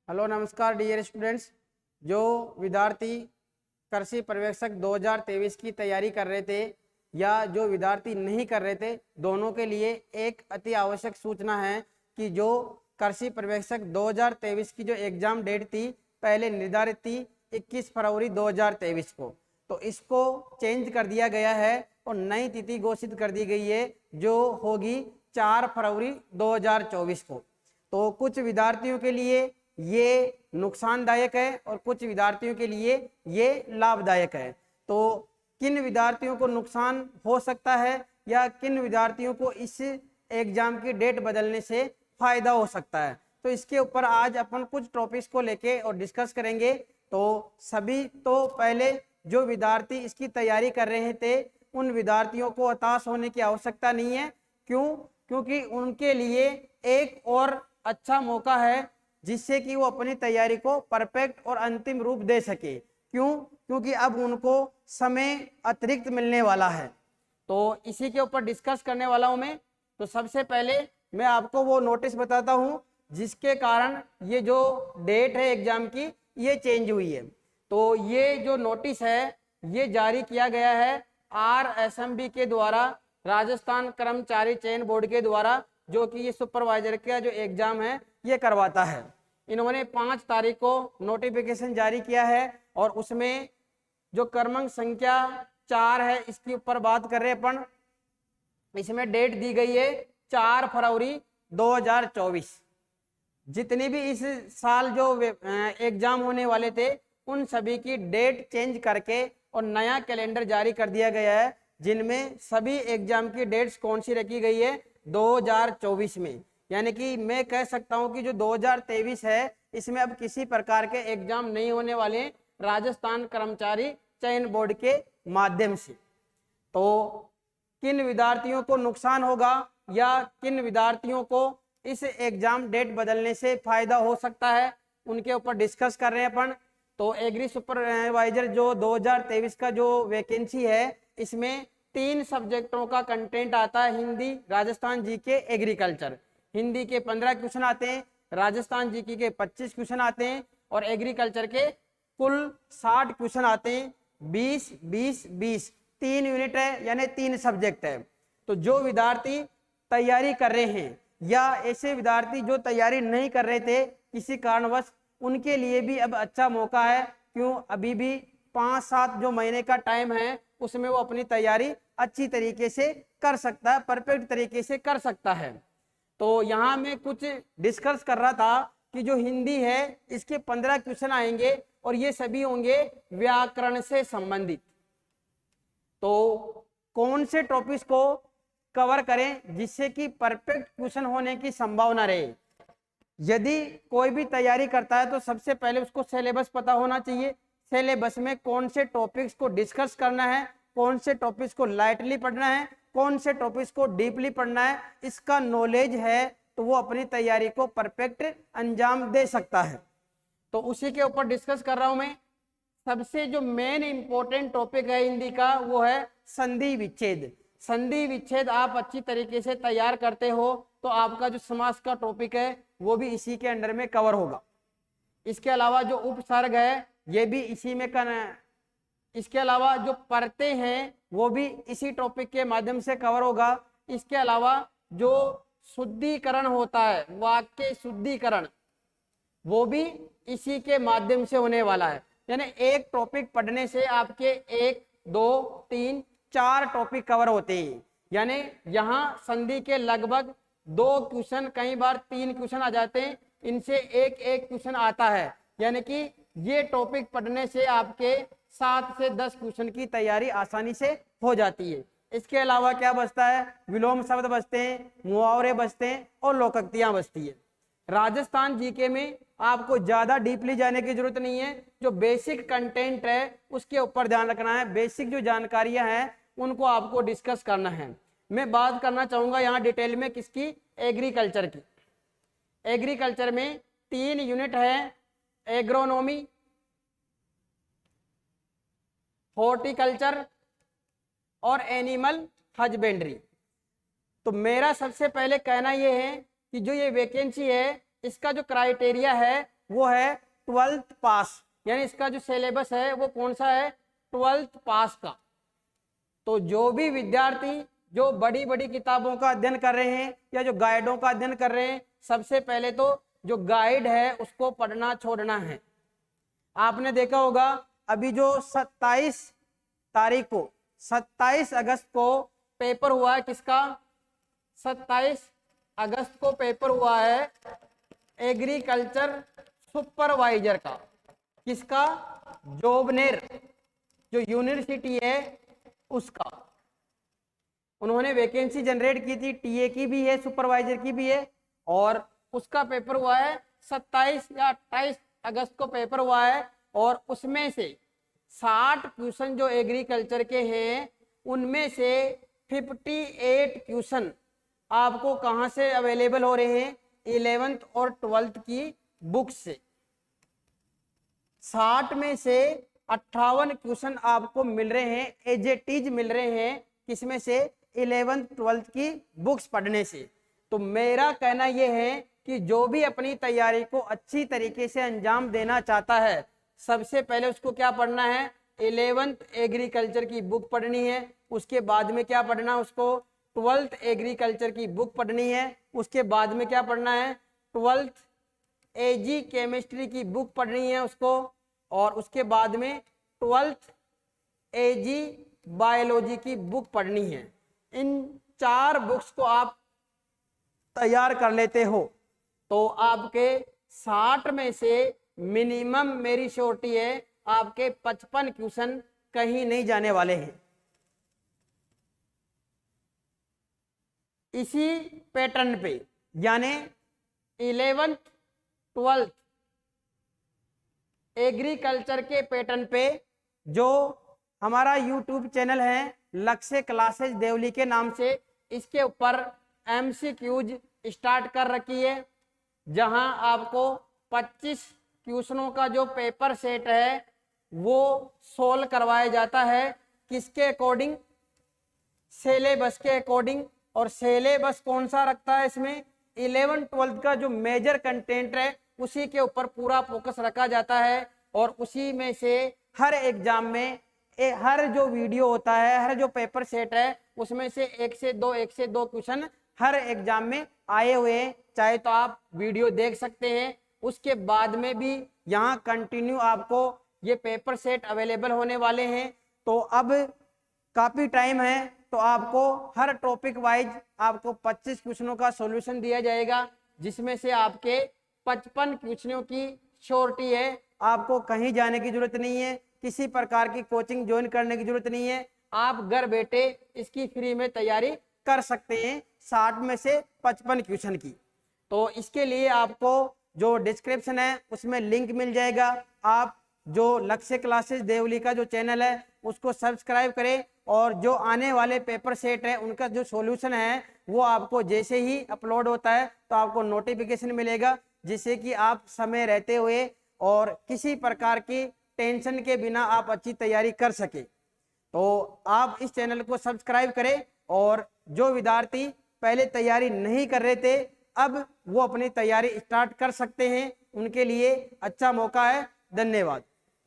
Hello नमस्कार dear students. जो विद्यार्थी कृषि पर्यवेक्षक 2023 की तैयारी कर रहे थे या जो विद्यार्थी नहीं कर रहे थे, दोनों के लिए एक अति आवश्यक सूचना है कि जो कृषि पर्यवेक्षक 2023 की जो एग्ज़ाम डेट थी पहले निर्धारित थी 21 फरवरी 2023 को, तो इसको चेंज कर दिया गया है और नई तिथि घोषित कर दी गई है जो होगी 4 फरवरी 2024 को। तो कुछ विद्यार्थियों के लिए ये नुकसानदायक है और कुछ विद्यार्थियों के लिए ये लाभदायक है। तो किन विद्यार्थियों को नुकसान हो सकता है या किन विद्यार्थियों को इस एग्जाम की डेट बदलने से फायदा हो सकता है, तो इसके ऊपर आज अपन कुछ टॉपिक्स को लेके और डिस्कस करेंगे। तो सभी तो पहले जो विद्यार्थी इसकी तैयारी कर रहे थे उन विद्यार्थियों को हताश होने की आवश्यकता नहीं है। क्योंकि उनके लिए एक और अच्छा मौका है जिससे कि वो अपनी तैयारी को परफेक्ट और अंतिम रूप दे सके। क्योंकि अब उनको समय अतिरिक्त मिलने वाला है। तो इसी के ऊपर डिस्कस करने वाला हूं मैं। तो सबसे पहले मैं आपको वो नोटिस बताता हूं जिसके कारण ये जो डेट है एग्जाम की ये चेंज हुई है। तो ये जो नोटिस है ये जारी किया गया है RSMB के द्वारा, राजस्थान कर्मचारी चयन बोर्ड के द्वारा, जो कि ये सुपरवाइजर का जो एग्जाम है ये करवाता है। इन्होंने 5 तारीख को नोटिफिकेशन जारी किया है और उसमें जो क्रमांक संख्या 4 है इसके ऊपर बात कर रहे हैं अपन। इसमें डेट दी गई है 4 फरवरी 2024। जितनी भी इस साल जो एग्जाम होने वाले थे उन सभी की डेट चेंज करके और नया कैलेंडर जारी कर दिया गया है जिनमें सभी एग्जाम की डेट्स कौन सी रखी गई है 2024 में। यानी कि मैं कह सकता हूं कि जो 2023 है इसमें अब किसी प्रकार के एग्जाम नहीं होने वाले राजस्थान कर्मचारी चयन बोर्ड के माध्यम से। तो किन विद्यार्थियों को नुकसान होगा या किन विद्यार्थियों को इस एग्जाम डेट बदलने से फायदा हो सकता है उनके ऊपर डिस्कस कर रहे हैं अपन। तो एग्री सुपरवाइजर जो 2023 का जो वैकेंसी है इसमें 3 सब्जेक्टों का कंटेंट आता है, हिंदी, राजस्थान जीके, एग्रीकल्चर। हिंदी के 15 क्वेश्चन आते हैं, राजस्थान जीके के 25 क्वेश्चन आते हैं और एग्रीकल्चर के कुल 60 क्वेश्चन आते हैं। 20 20 20 3 यूनिट है यानी 3 सब्जेक्ट है। तो जो विद्यार्थी तैयारी कर रहे हैं या ऐसे विद्यार्थी जो तैयारी नहीं कर रहे थे किसी कारणवश, उनके लिए भी अब अच्छा मौका है। अभी भी 5-7 जो महीने का टाइम है उसमें वो अपनी तैयारी अच्छी तरीके से कर सकता है, परफेक्ट तरीके से कर सकता है। तो यहाँ मैं कुछ डिस्कस कर रहा था कि जो हिंदी है इसके 15 क्वेश्चन आएंगे और ये सभी होंगे व्याकरण से संबंधित। तो कौन से टॉपिक्स को कवर करें जिससे कि परफेक्ट क्वेश्चन होने की संभावना रहे। यदि कोई भी तैयारी करता है तो सबसे पहले उसको सिलेबस पता होना चाहिए। सिलेबस में कौन से टॉपिक्स को डिस्कस करना है, कौन से टॉपिक्स को लाइटली पढ़ना है, कौन से टॉपिक्स को डीपली पढ़ना है, इसका नॉलेज है तो वो अपनी तैयारी को परफेक्ट अंजाम दे सकता है। तो उसी के ऊपर डिस्कस कर रहा हूं मैं। सबसे जो मेन इंपॉर्टेंट टॉपिक है हिंदी का वो है संधि विच्छेद। संधि विच्छेद आप अच्छी तरीके से तैयार करते हो तो आपका जो समास का टॉपिक है वो भी इसी के अंडर में कवर होगा। इसके अलावा जो उपसर्ग है ये भी इसी में इसके अलावा जो परतें हैं वो भी इसी टॉपिक के माध्यम से कवर होगा। इसके अलावा जो शुद्धिकरण होता है, वाक्य शुद्धिकरण, वो भी इसी के माध्यम से होने वाला है। यानी एक टॉपिक पढ़ने से आपके 1 2 3 4 टॉपिक कवर होते हैं। यानी यहाँ संधि के लगभग 2 क्वेश्चन, कई बार 3 क्वेश्चन आ जाते हैं, इनसे एक क्वेश्चन आता है। यानी कि ये टॉपिक पढ़ने से आपके 7 से 10 क्वेश्चन की तैयारी आसानी से हो जाती है। इसके अलावा क्या बचता है, विलोम शब्द बचते हैं, मुहावरे बचते हैं और लोकोक्तियां बचती है। राजस्थान जीके में आपको ज्यादा डीपली जाने की जरूरत नहीं है, जो बेसिक कंटेंट है उसके ऊपर ध्यान रखना है। बेसिक जो जानकारियां हैं उनको आपको डिस्कस करना है। मैं बात करना चाहूंगा यहाँ डिटेल में किसकी, एग्रीकल्चर की। एग्रीकल्चर में 3 यूनिट है, एग्रोनॉमी, हॉर्टिकल्चर और एनिमल हजबेंड्री। तो मेरा सबसे पहले कहना यह है कि जो ये वैकेंसी है इसका जो क्राइटेरिया है वो है 12th पास, यानी इसका जो सिलेबस है वो कौन सा है, 12th पास का। तो जो भी विद्यार्थी जो बड़ी बड़ी किताबों का अध्ययन कर रहे हैं या जो गाइडों का अध्ययन कर रहे हैं, सबसे पहले तो जो गाइड है उसको पढ़ना छोड़ना है। आपने देखा होगा अभी जो 27 तारीख को 27 अगस्त को पेपर हुआ है, किसका, 27 अगस्त को पेपर हुआ है एग्रीकल्चर सुपरवाइजर का। किसका, जोबनेर जो यूनिवर्सिटी है उसका। उन्होंने वैकेंसी जनरेट की थी, टीए की भी है, सुपरवाइजर की भी है, और उसका पेपर हुआ है 27 या 28 अगस्त को पेपर हुआ है। और उसमें से 60 क्वेश्चन जो एग्रीकल्चर के हैं उनमें से 58 क्वेश्चन आपको कहां से अवेलेबल हो रहे हैं, 11th और 12th की बुक से। 60 में से 58 क्वेश्चन आपको मिल रहे हैं, एज इट इज मिल रहे हैं, किसमें से, 11th 12th की बुक्स पढ़ने से। तो मेरा कहना यह है कि जो भी अपनी तैयारी को अच्छी तरीके से अंजाम देना चाहता है, सबसे पहले उसको क्या पढ़ना है, 11th एग्रीकल्चर की बुक पढ़नी है। उसके बाद में क्या पढ़ना, उसको 12th एग्रीकल्चर की बुक पढ़नी है। उसके बाद में क्या पढ़ना है, 12th एजी केमिस्ट्री की बुक पढ़नी है उसको। और उसके बाद में 12th एजी बायोलॉजी की बुक पढ़नी है। इन 4 बुक्स को आप तैयार कर लेते हो तो आपके 60 में से मिनिमम, मेरी श्योरिटी है, आपके 55 क्वेश्चन कहीं नहीं जाने वाले हैं। इसी पैटर्न पे, यानी 11th 12th एग्रीकल्चर के पैटर्न पे, जो हमारा YouTube चैनल है लक्ष्य क्लासेस देवली के नाम से, इसके ऊपर MCQs स्टार्ट कर रखी है, जहां आपको 25 क्वेश्चनों का जो पेपर सेट है वो सोल्व करवाया जाता है। किसके अकॉर्डिंग, सिलेबस के अकॉर्डिंग। और सिलेबस कौन सा रखता है इसमें, 11th 12th का जो मेजर कंटेंट है उसी के ऊपर पूरा फोकस रखा जाता है। और उसी में से हर एग्जाम में हर जो वीडियो होता है, हर जो पेपर सेट है, उसमें से 1 से 2 क्वेश्चन हर एग्जाम में आए हुए हैं। चाहे तो आप वीडियो देख सकते हैं, उसके बाद में भी यहाँ कंटिन्यू आपको ये पेपर सेट अवेलेबल होने वाले हैं। तो अब काफ़ी टाइम है, तो आपको हर टॉपिक वाइज आपको 25 क्वेश्चनों का सॉल्यूशन दिया जाएगा, जिसमें से आपके 55 क्वेश्चनों की श्योरिटी है। आपको कहीं जाने की जरूरत नहीं है, किसी प्रकार की कोचिंग ज्वाइन करने की जरूरत नहीं है, आप घर बैठे इसकी फ्री में तैयारी कर सकते हैं 60 में से 55 क्वेश्चन की। तो इसके लिए आपको जो डिस्क्रिप्शन है उसमें लिंक मिल जाएगा। आप जो लक्ष्य क्लासेस देवली का जो चैनल है उसको सब्सक्राइब करें, और जो आने वाले पेपर सेट है उनका जो सॉल्यूशन है वो आपको जैसे ही अपलोड होता है तो आपको नोटिफिकेशन मिलेगा, जिससे कि आप समय रहते हुए और किसी प्रकार की टेंशन के बिना आप अच्छी तैयारी कर सके। तो आप इस चैनल को सब्सक्राइब करें, और जो विद्यार्थी पहले तैयारी नहीं कर रहे थे अब वो अपनी तैयारी स्टार्ट कर सकते हैं, उनके लिए अच्छा मौका है। धन्यवाद।